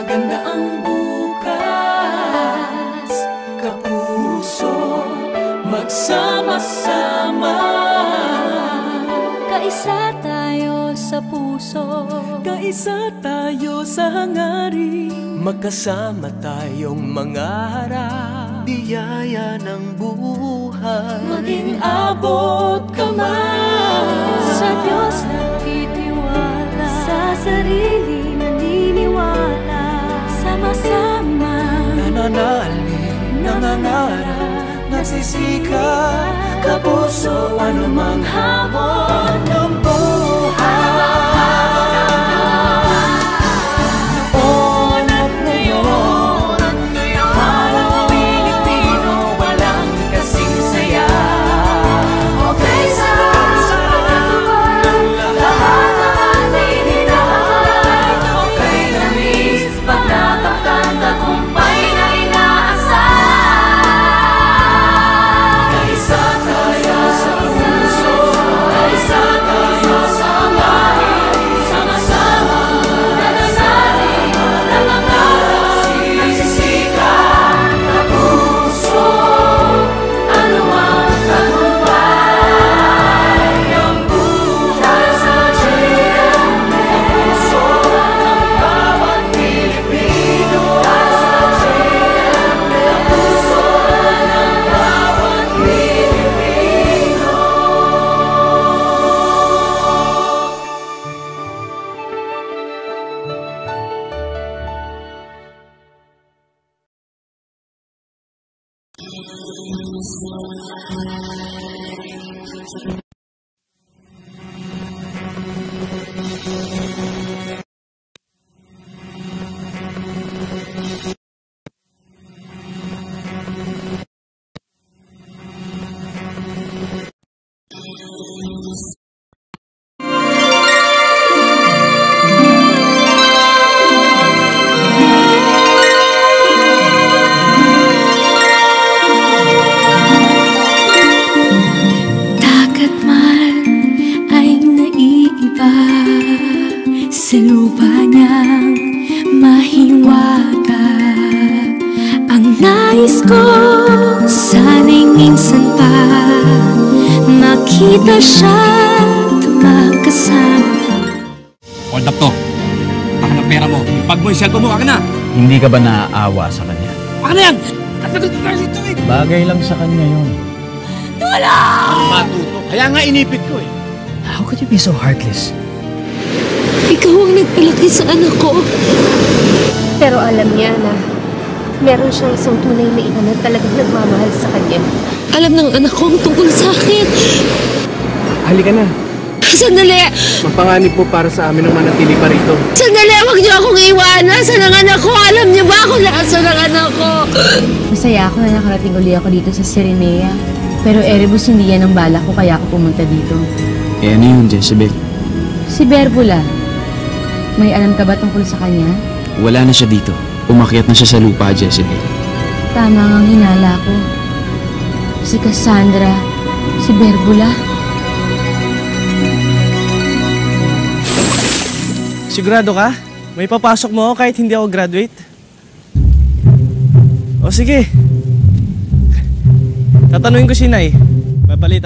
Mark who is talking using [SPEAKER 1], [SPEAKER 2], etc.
[SPEAKER 1] maganda ang bukas. Kapuso, magsama-sama.
[SPEAKER 2] Kaisa tayo sa puso,
[SPEAKER 1] kaisa tayo sa hangarin. Magkasama tayong mangarap, biyaya ng buhay. Maging abot kamay.
[SPEAKER 2] sa Diyos nagtitiwala, sa sarili naniniwala. Sama-sama
[SPEAKER 1] Nananalig, nangangarap, nagsisikap. Kapuso, anumang hamon ng buhay. Noon at ngayon, para Pilipino, walang kasing saya. Okay sa lahat ng ating hinahanay. Okay na miss, pag nataktan, tagumpay na inaasahan. Kaisa tayo sa puso, kaisa tayo sa bahay. Sama-sama, nananalig, nangangarap, nagsisikap. Kapuso, anumang tagumpay. Ang buhay sa GMA. Kapuso ng bawat Pilipino. Sa GMA. Kapuso ng bawat Pilipino.
[SPEAKER 2] dagat man ay naiiba sa lupa niyang mahiwaga. Ang nais ko sana'y minsan pa makita siya magkasama.
[SPEAKER 3] Hold up to. Akin ang pera mo. Pag mo yung cellphone mo, akin na.
[SPEAKER 4] Hindi ka ba naaawa sa kanya?
[SPEAKER 3] Akin na yan! Katagal na tayo dito eh!
[SPEAKER 4] Bagay lang sa kanya yun.
[SPEAKER 3] Matuto. Kaya nga inipit ko eh.
[SPEAKER 4] How could you be so heartless?
[SPEAKER 2] Ikaw ang nagpalaki sa anak ko. Pero alam niya na meron siyang isang tunay na ina na talagang nagmamahal sa kanya. Alam ng anak ko ang tungkol sa akin.
[SPEAKER 5] Halika na.
[SPEAKER 2] Sandali!
[SPEAKER 5] Magpanganib po para sa amin ang manatili pa rito.
[SPEAKER 2] Sandali! Huwag niyo akong iwanan! Saan ang anak ko? Alam niyo ba kung nasaan ang anak ko?
[SPEAKER 6] Masaya ako na nakarating uli ako dito sa Sirenea. Pero Erebus hindi yan ang bala ko kaya ako pumunta dito.
[SPEAKER 4] Eh ano yun, Jezebel?
[SPEAKER 6] Si Berbula. May alam ka ba tungkol sa kanya?
[SPEAKER 4] Wala na siya dito. Umakyat na siya sa lupa, Jezebel.
[SPEAKER 6] Tama ngang hinala ko. Si Cassandra, si Berbula.
[SPEAKER 5] Sigurado ka? May papasok mo ako kahit hindi ako graduate? O sige. Tatanungin ko si Nay. Babalita.